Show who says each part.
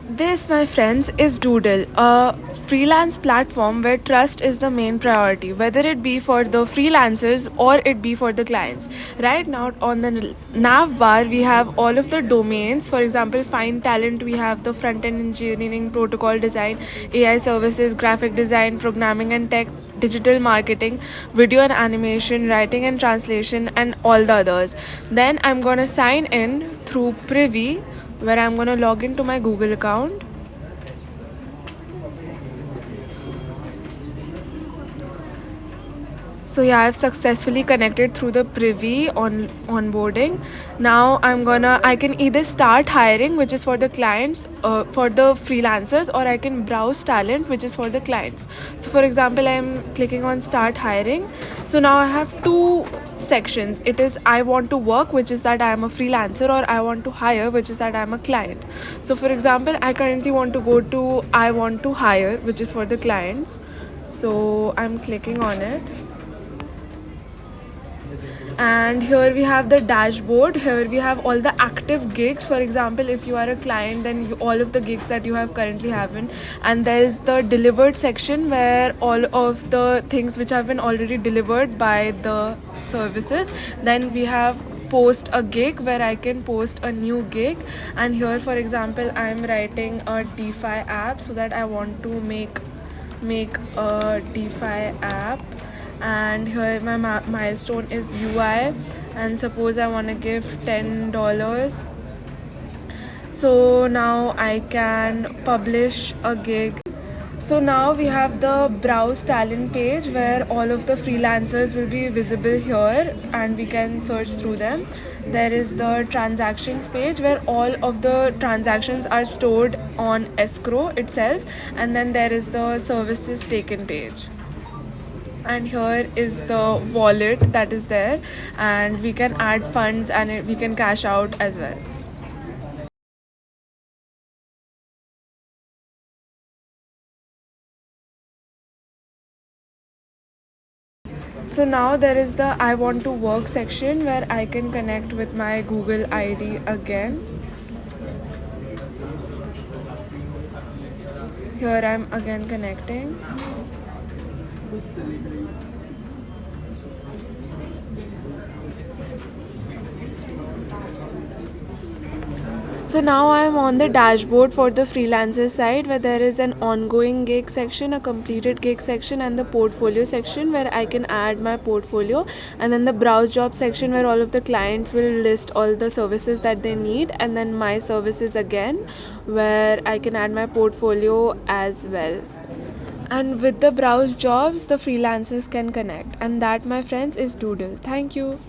Speaker 1: This, my friends, is Doodle, a freelance platform where trust is the main priority, whether it be for the freelancers or it be for the clients. Right now, on the nav bar, we have all of the domains. For example, Find Talent, we have the front end engineering, protocol design, AI services, graphic design, programming and tech, digital marketing, video and animation, writing and translation, and all the others. Then I'm gonna sign in through Privy, where I'm gonna log into my Google account. So yeah, I've successfully connected through the Privy on onboarding. Now I can either start hiring, which is for the clients, for the freelancers, or I can browse talent, which is for the clients. So for example, I'm clicking on start hiring. So now I have two sections. It is I want to work, which is that I am a freelancer, or I want to hire, which is that I am a client. So for example, I currently want to go to I want to hire, which is for the clients. So I'm clicking on it, and here we have the dashboard. Here we have all the active gigs. For example, if you are a client, then all of the gigs that you have currently haven't. And there is the delivered section where all of the things which have been already delivered by the services. Then we have post a gig, where I can post a new gig. And here, for example, I'm writing a DeFi app, so that I want to make a DeFi app. And here my milestone is UI, and suppose I want to give $10. So now I can publish a gig. So now we have the browse talent page, where all of the freelancers will be visible here and we can search through them. There is the transactions page, where all of the transactions are stored on escrow itself. And then there is the services taken page, and here is the wallet that is there, and we can add funds and we can cash out as well. So now there is the I want to work section, where I can connect with my Google ID again. Here I'm again connecting. So now I am on the dashboard for the freelancer side, where there is an ongoing gig section, a completed gig section, and the portfolio section, where I can add my portfolio. And then the browse job section, where all of the clients will list all the services that they need. And then my services again, where I can add my portfolio as well. And with the browse jobs, the freelancers can connect. And that, my friends, is Doodle. Thank you.